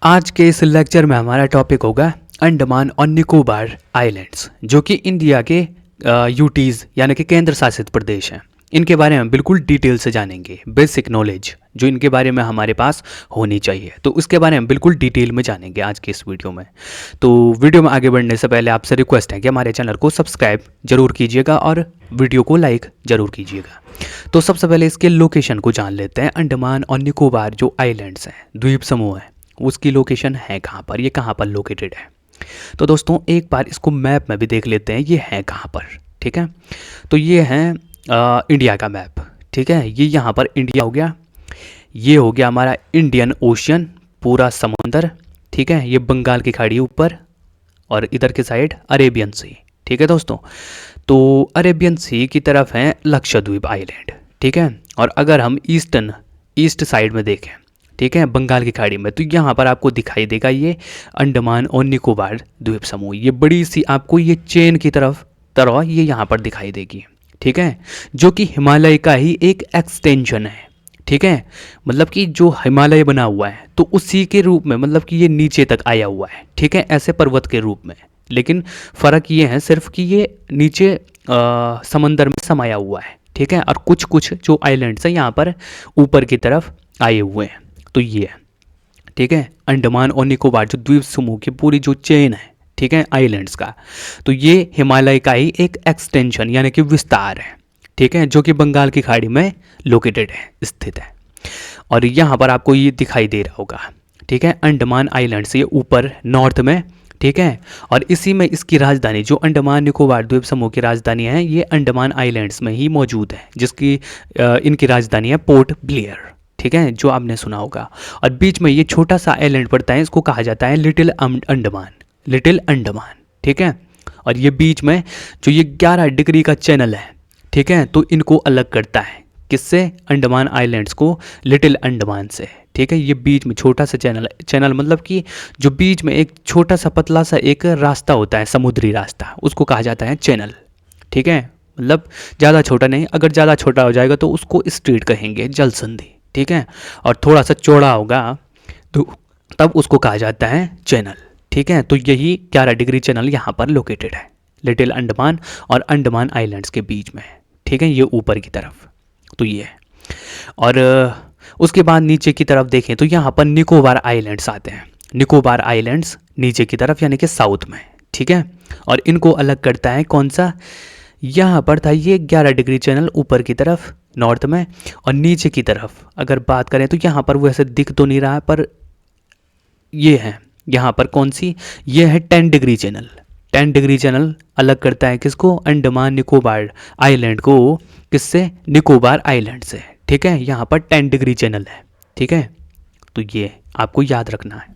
आज के इस लेक्चर में हमारा टॉपिक होगा अंडमान और निकोबार आइलैंड्स, जो कि इंडिया के यूटीज़ यानी कि केंद्र शासित प्रदेश हैं। इनके बारे में बिल्कुल डिटेल से जानेंगे, बेसिक नॉलेज जो इनके बारे में हमारे पास होनी चाहिए, तो उसके बारे में बिल्कुल डिटेल में जानेंगे आज के इस वीडियो में। तो वीडियो में आगे बढ़ने से पहले आपसे रिक्वेस्ट है कि हमारे चैनल को सब्सक्राइब जरूर कीजिएगा और वीडियो को लाइक जरूर कीजिएगा। तो सबसे पहले इसके लोकेशन को जान लेते हैं। अंडमान और निकोबार जो आइलैंड्स हैं, द्वीप समूह है, उसकी लोकेशन है कहाँ पर, ये कहाँ पर लोकेटेड है। तो दोस्तों एक बार इसको मैप में भी देख लेते हैं ये है कहाँ पर। ठीक है, तो ये है इंडिया का मैप। ठीक है, ये यहाँ पर इंडिया हो गया, ये हो गया हमारा इंडियन ओशियन, पूरा समुंदर। ठीक है, ये बंगाल की खाड़ी ऊपर और इधर के साइड अरेबियन सी। ठीक है दोस्तों, तो अरेबियन सी की तरफ है लक्षद्वीप आइलैंड। ठीक है, और अगर हम ईस्ट साइड में देखें, ठीक है, बंगाल की खाड़ी में, तो यहाँ पर आपको दिखाई देगा ये अंडमान और निकोबार द्वीप समूह। ये बड़ी सी आपको ये चेन की तरह ये यहाँ पर दिखाई देगी। ठीक है, जो कि हिमालय का ही एक एक्सटेंशन है। ठीक है, मतलब कि जो हिमालय बना हुआ है तो उसी के रूप में, मतलब कि ये नीचे तक आया हुआ है। ठीक है, ऐसे पर्वत के रूप में, लेकिन फ़र्क ये है सिर्फ कि ये नीचे समंदर में समाया हुआ है। ठीक है, और कुछ कुछ जो आइलैंड्स हैं यहाँ पर ऊपर की तरफ आए हुए हैं। तो ये है, ठीक है, अंडमान और निकोबार जो द्वीप समूह की पूरी जो चेन है, ठीक है, आइलैंड्स का, तो ये हिमालय का ही एक एक्सटेंशन यानी कि विस्तार है। ठीक है, जो कि बंगाल की खाड़ी में लोकेटेड है, स्थित है। और यहाँ पर आपको ये दिखाई दे रहा होगा, ठीक है, अंडमान आइलैंड्स, ये ऊपर नॉर्थ में। ठीक है, और इसी में इसकी राजधानी, जो अंडमान निकोबार द्वीप समूह की राजधानी है, ये अंडमान आइलैंड्स में ही मौजूद है, जिसकी इनकी राजधानी है पोर्ट ब्लेयर। ठीक है, जो आपने सुना होगा। और बीच में ये छोटा सा आइलैंड पड़ता है, इसको कहा जाता है लिटिल अंडमान, लिटिल अंडमान। ठीक है, और ये बीच में जो ये 11 डिग्री का चैनल है, ठीक है, तो इनको अलग करता है किससे, अंडमान आइलैंड्स को लिटिल अंडमान से। ठीक है, ये बीच में छोटा सा चैनल मतलब कि जो बीच में एक छोटा सा पतला सा एक रास्ता होता है, समुद्री रास्ता, उसको कहा जाता है चैनल। ठीक है, मतलब ज़्यादा छोटा नहीं, अगर ज़्यादा छोटा हो जाएगा तो उसको स्ट्रेट कहेंगे, जल संधि। ठीक है, और थोड़ा सा चौड़ा होगा तो तब उसको कहा जाता है चैनल। ठीक है, तो यही 11 डिग्री चैनल यहाँ पर लोकेटेड है, लिटिल अंडमान और अंडमान आइलैंड्स के बीच में। ठीक है, ये ऊपर की तरफ तो ये है। और उसके बाद नीचे की तरफ देखें तो यहाँ पर निकोबार आइलैंड्स आते हैं। निकोबार आइलैंड्स नीचे की तरफ यानी कि साउथ में। ठीक है, और इनको अलग करता है कौन सा, यहाँ पर था ये 11 डिग्री चैनल ऊपर की तरफ नॉर्थ में, और नीचे की तरफ अगर बात करें तो यहाँ पर वैसे दिख तो नहीं रहा, पर ये है यहाँ पर कौन सी, ये है 10 डिग्री चैनल। 10 डिग्री चैनल अलग करता है किसको, अंडमान निकोबार आइलैंड को किससे, निकोबार आइलैंड से। ठीक है, यहाँ पर 10 डिग्री चैनल है। ठीक है, तो ये आपको याद रखना है।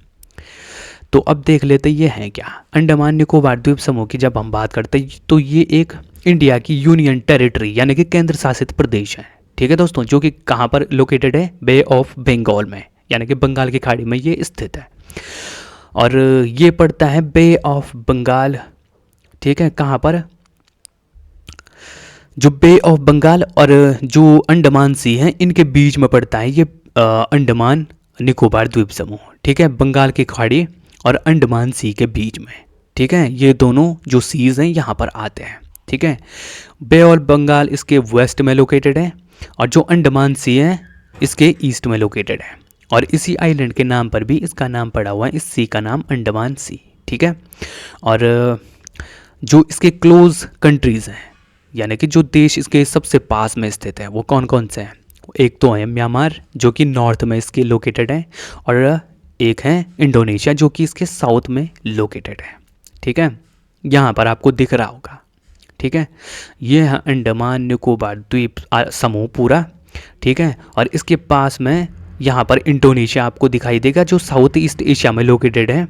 तो अब देख लेते ये है क्या, अंडमान निकोबार द्वीप समूह की जब हम बात करते हैं तो ये एक इंडिया की यूनियन टेरिटरी यानी कि केंद्र शासित प्रदेश है। ठीक है दोस्तों, जो कि कहाँ पर लोकेटेड है, बे ऑफ बंगाल में, यानी कि बंगाल की खाड़ी में ये स्थित है। और ये पड़ता है बे ऑफ बंगाल। ठीक है, कहाँ पर, जो बे ऑफ बंगाल और जो अंडमान सी है, इनके बीच में पड़ता है ये अंडमान निकोबार द्वीप समूह। ठीक है, बंगाल की खाड़ी और अंडमान सी के बीच में। ठीक है, ये दोनों जो सीज हैं यहाँ पर आते हैं। ठीक है, बे ऑफ बंगाल इसके वेस्ट में लोकेटेड है और जो अंडमान सी है इसके ईस्ट में लोकेटेड है। और इसी आइलैंड के नाम पर भी इसका नाम पड़ा हुआ है, इस सी का नाम अंडमान सी। ठीक है, और जो इसके क्लोज कंट्रीज़ हैं, यानी कि जो देश इसके सबसे पास में स्थित है, वो कौन कौन से हैं, एक तो है म्यांमार जो कि नॉर्थ में इसके लोकेटेड है, और एक है इंडोनेशिया जो कि इसके साउथ में लोकेटेड है। ठीक है, यहाँ पर आपको दिख रहा होगा। ठीक है, ये है अंडमान निकोबार द्वीप समूह पूरा। ठीक है, और इसके पास में यहाँ पर इंडोनेशिया आपको दिखाई देगा जो साउथ ईस्ट एशिया में लोकेटेड है।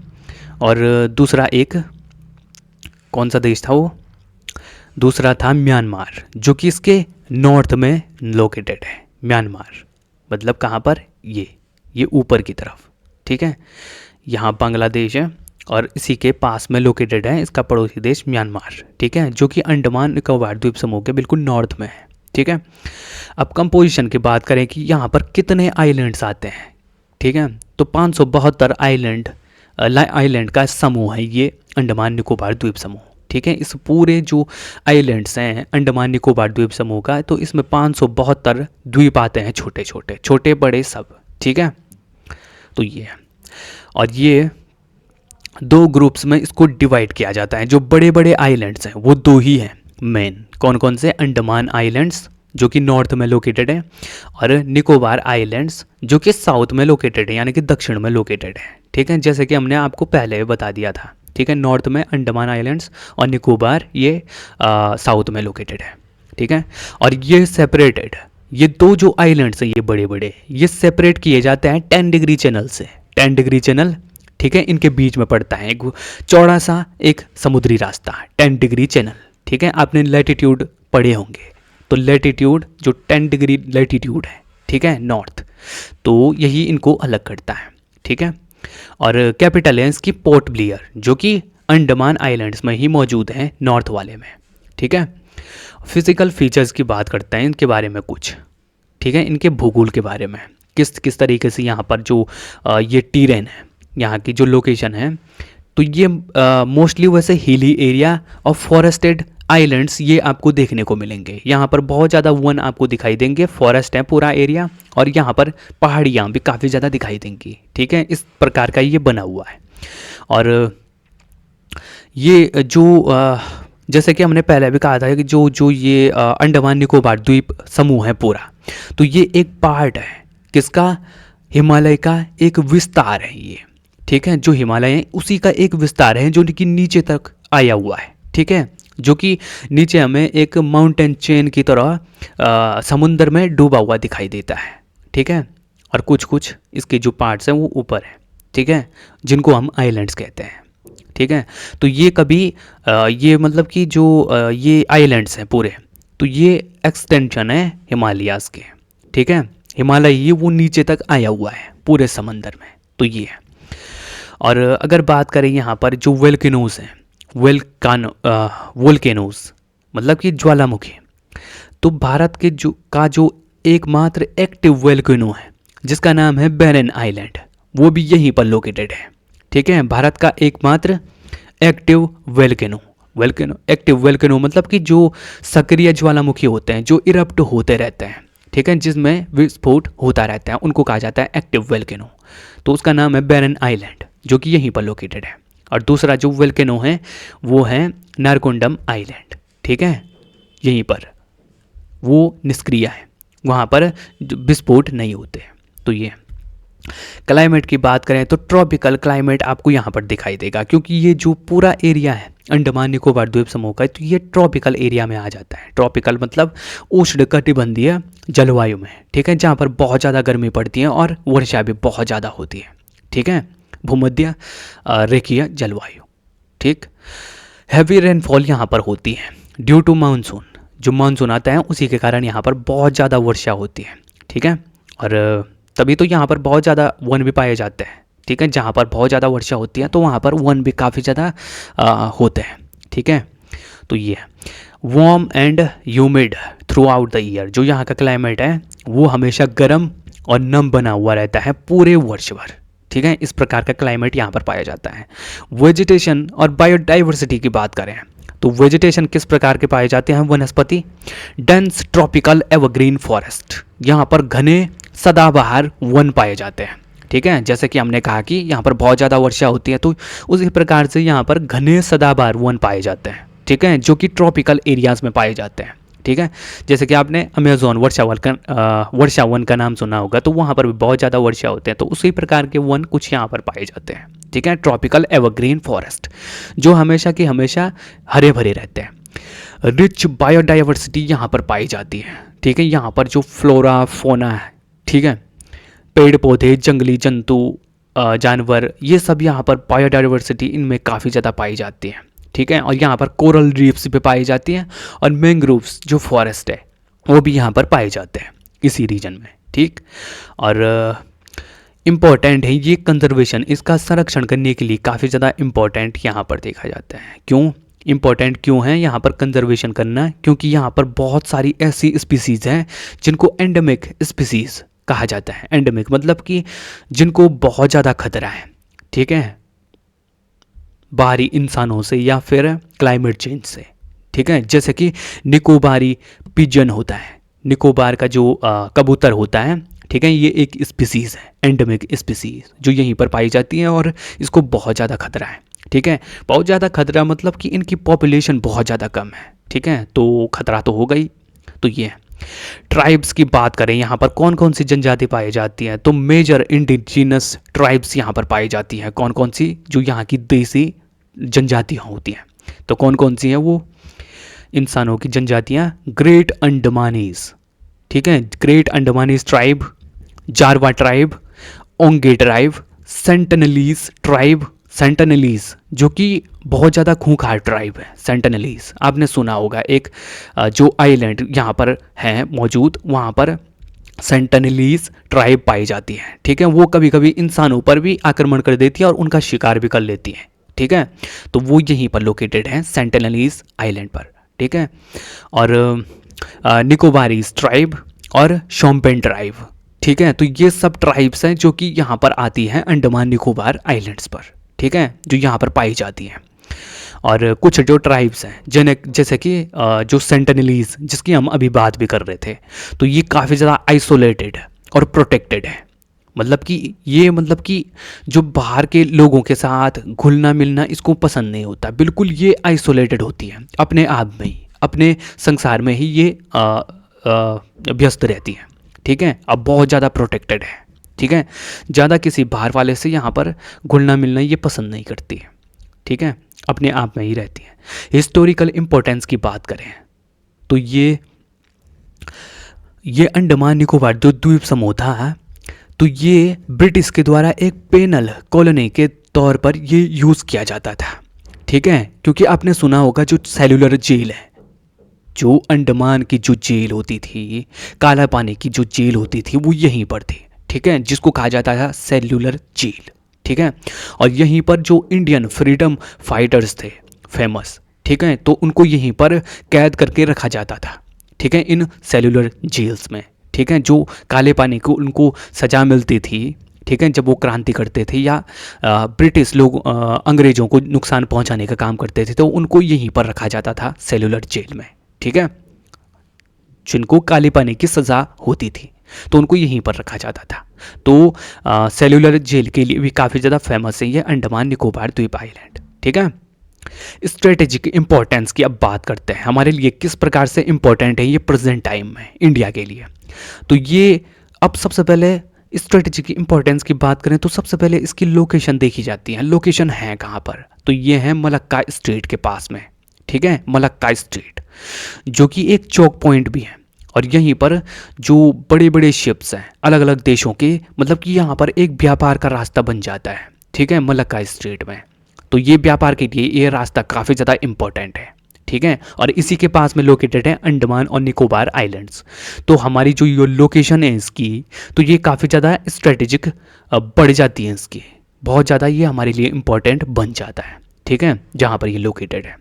और दूसरा एक कौन सा देश था वो, दूसरा था म्यांमार जो कि इसके नॉर्थ में लोकेटेड है। म्यांमार मतलब कहाँ पर, ये ऊपर की तरफ। ठीक है, यहाँ बांग्लादेश है और इसी के पास में लोकेटेड है इसका पड़ोसी देश म्यांमार। ठीक है, जो कि अंडमान निकोबार द्वीप समूह के बिल्कुल नॉर्थ में है। ठीक है, अब कंपोजिशन की बात करें कि यहाँ पर कितने आइलैंड्स आते हैं, ठीक है। तो 572 आइलैंड का समूह है ये अंडमान निकोबार द्वीप समूह, ठीक है। इस पूरे जो आइलैंड्स हैं अंडमान निकोबार द्वीप समूह का, तो इसमें 572 द्वीप आते हैं, छोटे छोटे, छोटे बड़े सब, ठीक है। तो ये है, और ये दो ग्रुप्स में इसको डिवाइड किया जाता है। जो बड़े बड़े आइलैंड्स हैं वो दो ही हैं मेन, कौन कौन से? अंडमान आइलैंड्स जो कि नॉर्थ में लोकेटेड है, और निकोबार आइलैंड्स जो कि साउथ में लोकेटेड है, यानी कि दक्षिण में लोकेटेड है, ठीक है। जैसे कि हमने आपको पहले बता दिया था, ठीक है। नॉर्थ में अंडमान आइलैंड्स और निकोबार ये साउथ में लोकेटेड है, ठीक है। और ये सेपरेटेड, ये दो जो आइलैंड्स हैं ये बड़े बड़े, ये सेपरेट किए जाते हैं 10 डिग्री चैनल से। 10 डिग्री चैनल, ठीक है, इनके बीच में पड़ता है एक चौड़ा सा एक समुद्री रास्ता, 10 डिग्री चैनल, ठीक है। आपने लैटिट्यूड पढ़े होंगे, तो लैटिट्यूड जो 10 डिग्री लैटिट्यूड है, ठीक है, नॉर्थ, तो यही इनको अलग करता है, ठीक है। और कैपिटल है इसकी पोर्ट ब्लेयर, जो कि अंडमान आइलैंड्स में ही मौजूद है, नॉर्थ वाले में, ठीक है। फिजिकल फीचर्स की बात करते हैं इनके बारे में कुछ, ठीक है। इनके भूगोल के बारे में, किस किस तरीके से यहाँ पर जो ये टीरेन है, यहाँ की जो लोकेशन है, तो ये मोस्टली वैसे हिली एरिया और फॉरेस्टेड आइलैंड्स ये आपको देखने को मिलेंगे। यहाँ पर बहुत ज़्यादा वन आपको दिखाई देंगे, फॉरेस्ट है पूरा एरिया, और यहाँ पर पहाड़ियाँ भी काफ़ी ज़्यादा दिखाई देंगी, ठीक है। इस प्रकार का ये बना हुआ है। और ये जो जैसे कि हमने पहले भी कहा था कि जो ये अंडमान निकोबार द्वीप समूह है पूरा, तो ये एक पार्ट है किसका? हिमालय का एक विस्तार है ये, ठीक है। जो हिमालय है उसी का एक विस्तार है जो कि नीचे तक आया हुआ है, ठीक है। जो कि नीचे हमें एक माउंटेन चेन की तरह समुंदर में डूबा हुआ दिखाई देता है, ठीक है। और कुछ कुछ इसके जो पार्ट्स हैं वो ऊपर है, ठीक है, जिनको हम आइलैंड्स कहते हैं, ठीक है। तो ये कभी ये मतलब कि जो ये आइलैंड्स हैं पूरे, तो ये एक्सटेंशन है हिमालयाज के, ठीक है। हिमालय ये वो नीचे तक आया हुआ है पूरे समंदर में, तो ये है। और अगर बात करें यहाँ पर जो वोल्केनोज हैं, वोल्केनोज मतलब कि ज्वालामुखी, तो भारत के जो एकमात्र एक्टिव वोल्केनो है जिसका नाम है बैरन आइलैंड, वो भी यहीं पर लोकेटेड है, ठीक है। भारत का एकमात्र एक्टिव वोल्केनो एक्टिव वोल्केनो मतलब कि जो सक्रिय ज्वालामुखी होते हैं, जो इरप्ट होते रहते हैं, ठीक है, जिसमें विस्फोट होता रहता है, उनको कहा जाता है एक्टिव वोल्केनो। तो उसका नाम है बैरन आइलैंड, जो कि यहीं पर लोकेटेड है। और दूसरा जो वोल्केनो है वो है नारकोंडम आइलैंड, ठीक है, यहीं पर वो निष्क्रिय है, वहाँ पर विस्फोट नहीं होते। तो ये क्लाइमेट की बात करें तो ट्रॉपिकल क्लाइमेट आपको यहाँ पर दिखाई देगा, क्योंकि ये जो पूरा एरिया है अंडमान निकोबार द्वीप समूह का, तो ये ट्रॉपिकल एरिया में आ जाता है। ट्रॉपिकल मतलब उष्णकटिबंधीय जलवायु में, ठीक है, जहाँ पर बहुत ज़्यादा गर्मी पड़ती है और वर्षा भी बहुत ज़्यादा होती है, ठीक है, भूमध्य रेखीय जलवायु, ठीक। हैवी रेनफॉल यहाँ पर होती है ड्यू टू मानसून, जो मानसून आता है उसी के कारण यहाँ पर बहुत ज़्यादा वर्षा होती है, ठीक है। और तभी तो यहाँ पर बहुत ज़्यादा वन भी पाए जाते हैं, ठीक है। जहाँ पर बहुत ज़्यादा वर्षा होती है तो वहाँ पर वन भी काफ़ी ज़्यादा होते हैं, ठीक है। तो ये warm and humid through out the year, जो यहाँ का क्लाइमेट है वो हमेशा गर्म और नम बना हुआ रहता है पूरे वर्ष भर, ठीक है। इस प्रकार का क्लाइमेट यहाँ पर पाया जाता है। वेजिटेशन और बायोडाइवर्सिटी की बात करें तो वेजिटेशन किस प्रकार के पाए जाते हैं? वनस्पति, डेंस ट्रॉपिकल एवरग्रीन फॉरेस्ट, यहाँ पर घने सदाबहार वन पाए जाते हैं, ठीक है। जैसे कि हमने कहा कि यहाँ पर बहुत ज़्यादा वर्षा होती है, तो उसी प्रकार से यहाँ पर घने सदाबहार वन पाए जाते हैं, ठीक है, जो कि ट्रॉपिकल एरियाज़ में पाए जाते हैं, ठीक है। जैसे कि आपने अमेज़न वर्षा वन का नाम सुना होगा, तो वहाँ पर भी बहुत ज़्यादा वर्षा होते हैं, तो उसी प्रकार के वन कुछ यहाँ पर पाए जाते हैं, ठीक है। ट्रॉपिकल एवरग्रीन फॉरेस्ट जो हमेशा के हमेशा हरे भरे रहते हैं। रिच बायोडाइवर्सिटी यहाँ पर पाई जाती है, ठीक है। यहाँ पर जो फ्लोरा फोना है, ठीक है, पेड़ पौधे, जंगली जंतु, जानवर, ये सब यहाँ पर बायोडाइवर्सिटी इनमें काफ़ी ज़्यादा पाई जाती है, ठीक है। और यहाँ पर कोरल रीफ्स भी पाई जाती हैं, और मैंग्रोव्स जो फॉरेस्ट है वो भी यहाँ पर पाए जाते हैं इसी रीजन में, ठीक। और इम्पॉर्टेंट है ये कंजर्वेशन, इसका संरक्षण करने के लिए काफ़ी ज़्यादा इम्पॉर्टेंट यहाँ पर देखा जाता है। क्यों इम्पॉर्टेंट क्यों है यहाँ पर कंजर्वेशन करना? क्योंकि यहाँ पर बहुत सारी ऐसी स्पीसीज़ हैं जिनको एंडेमिक स्पीसीज़ कहा जाता है। एंडेमिक मतलब कि जिनको बहुत ज़्यादा खतरा है, ठीक है, बाहरी इंसानों से या फिर क्लाइमेट चेंज से, ठीक है। जैसे कि निकोबारी पिजन होता है, निकोबार का जो कबूतर होता है, ठीक है, ये एक स्पीसीज़ है, एंडेमिक स्पीसीज़ जो यहीं पर पाई जाती है और इसको बहुत ज़्यादा खतरा है, ठीक है। बहुत ज़्यादा खतरा मतलब कि इनकी पॉपुलेशन बहुत ज़्यादा कम है, ठीक है, तो खतरा तो होगा ही। तो ये है। ट्राइब्स की बात करें, यहाँ पर कौन कौन सी जनजाति पाई जाती हैं, तो मेजर इंडिजिनस ट्राइब्स यहाँ पर पाई जाती हैं। कौन कौन सी, जो यहाँ की देसी जनजातियाँ होती हैं, तो कौन कौन सी हैं वो इंसानों की जनजातियाँ? ग्रेट अंडमानीज, ठीक है, great Andamanese tribe, Jarawa tribe, Onge tribe, Sentinelese tribe. Sentinelese जो कि बहुत ज़्यादा खूंखार ट्राइब है। सेंटनलीज आपने सुना होगा, एक जो आइलैंड यहाँ पर है मौजूद, वहाँ पर सेंटनलीज ट्राइब पाई जाती है, ठीक है। वो कभी कभी इंसानों पर भी आक्रमण कर देती है और उनका शिकार भी कर लेती है, ठीक है। तो वो यहीं पर लोकेटेड है, सेंटनलीज आइलैंड पर, ठीक है। और निकोबारीज ट्राइब और शोम्पेन ट्राइब, ठीक है। तो ये सब ट्राइब्स हैं जो कि यहाँ पर आती हैं अंडमान निकोबार आइलैंड्स पर, ठीक है, जो यहाँ पर पाई जाती हैं। और कुछ जो ट्राइब्स हैं जिन्हें, जैसे कि जो सेंटनलीज जिसकी हम अभी बात भी कर रहे थे, तो ये काफ़ी ज़्यादा आइसोलेटेड और प्रोटेक्टेड है। मतलब कि जो बाहर के लोगों के साथ घुलना मिलना इसको पसंद नहीं होता, बिल्कुल ये आइसोलेटेड होती है अपने आप में ही, अपने संसार में ही ये व्यस्त रहती है, ठीक है। अब बहुत ज़्यादा प्रोटेक्टेड है, ठीक है, ज़्यादा किसी बाहर वाले से यहाँ पर घुलना मिलना ये पसंद नहीं करती है, ठीक है, अपने आप में ही रहती है। हिस्टोरिकल इम्पोर्टेंस की बात करें तो ये अंडमान निकोबार जो द्वीप समूह था, तो ये ब्रिटिश के द्वारा एक पेनल कॉलोनी के तौर पर ये यूज़ किया जाता था, ठीक है। क्योंकि आपने सुना होगा जो सेलुलर जेल है, जो अंडमान की जो जेल होती थी, काला पानी की जो जेल होती थी, वो यहीं पर थी, ठीक है, जिसको कहा जाता था सेलुलर जेल, ठीक है। और यहीं पर जो इंडियन फ्रीडम फाइटर्स थे फेमस, ठीक है, तो उनको यहीं पर कैद करके रखा जाता था, ठीक है, इन सेलुलर जेल्स में, ठीक है। जो काले पानी को उनको सज़ा मिलती थी, ठीक है, जब वो क्रांति करते थे या ब्रिटिश लोग अंग्रेज़ों को नुकसान पहुंचाने का काम करते थे, तो उनको यहीं पर रखा जाता था सेलुलर जेल में, ठीक है। जिनको काले पानी की सज़ा होती थी तो उनको यहीं पर रखा जाता था। तो सेलुलर जेल के लिए भी काफ़ी ज़्यादा फेमस है ये अंडमान निकोबार द्वीप आइलैंड, ठीक है। स्ट्रेटेजिक इंपॉर्टेंस की अब बात करते हैं, हमारे लिए किस प्रकार से इंपॉर्टेंट है ये प्रेजेंट टाइम में इंडिया के लिए। तो ये अब सबसे पहले स्ट्रेटेजिक इंपॉर्टेंस की बात करें तो सबसे पहले इसकी लोकेशन देखी जाती है। लोकेशन है कहाँ पर? तो ये है मलक्का स्ट्रेट के पास में, ठीक है, मलक्का स्ट्रेट, जो कि एक चौक पॉइंट भी है। और यहीं पर जो बड़े बड़े शिप्स हैं अलग अलग देशों के, मतलब कि यहाँ पर एक व्यापार का रास्ता बन जाता है, ठीक है, मलक्का स्ट्रेट में। तो ये व्यापार के लिए ये रास्ता काफ़ी ज़्यादा इम्पोर्टेंट है, ठीक है। और इसी के पास में लोकेटेड है अंडमान और निकोबार आइलैंड्स। तो हमारी जो ये लोकेशन है इसकी, तो ये काफ़ी ज़्यादा स्ट्रेटेजिक बढ़ जाती है इसकी, बहुत ज़्यादा ये हमारे लिए इम्पोर्टेंट बन जाता है, ठीक है, जहाँ पर ये लोकेटेड है।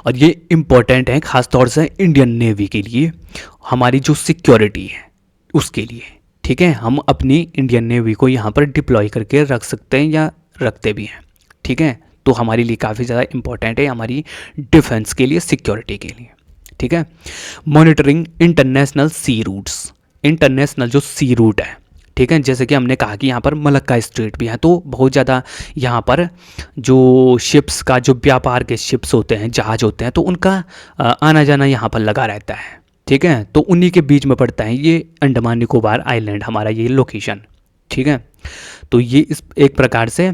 और ये इम्पोर्टेंट है ख़ास तौर से इंडियन नेवी के लिए, हमारी जो सिक्योरिटी है उसके लिए, ठीक है। हम अपनी इंडियन नेवी को यहाँ पर डिप्लॉय करके रख सकते हैं या रखते भी हैं, ठीक है। तो हमारे लिए काफ़ी ज़्यादा इम्पोर्टेंट है हमारी डिफेंस के लिए, सिक्योरिटी के लिए, ठीक है। Monitoring international sea routes, international जो सी रूट है, ठीक है, जैसे कि हमने कहा कि यहाँ पर मलक्का स्ट्रेट भी है, तो बहुत ज़्यादा यहाँ पर जो शिप्स का, जो व्यापार के शिप्स होते हैं, जहाज होते हैं, तो उनका आना जाना यहाँ पर लगा रहता है, ठीक है। तो उन्हीं के बीच में पड़ता है ये अंडमान निकोबार आइलैंड, हमारा ये लोकेशन, ठीक है। तो ये इस एक प्रकार से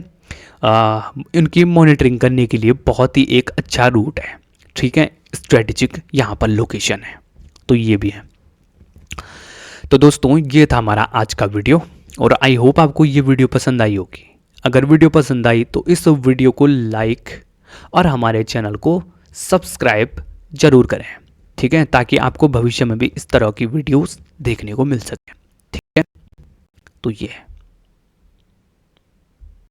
इनकी मॉनिटरिंग करने के लिए बहुत ही एक अच्छा रूट है, ठीक है, स्ट्रेटेजिक यहाँ पर लोकेशन है, तो ये भी है। तो दोस्तों ये था हमारा आज का वीडियो, और आई होप आपको ये वीडियो पसंद आई होगी। अगर वीडियो पसंद आई तो इस वीडियो को लाइक और हमारे चैनल को सब्सक्राइब ज़रूर करें, ठीक है, ताकि आपको भविष्य में भी इस तरह की वीडियोस देखने को मिल सके, ठीक है। तो ये है।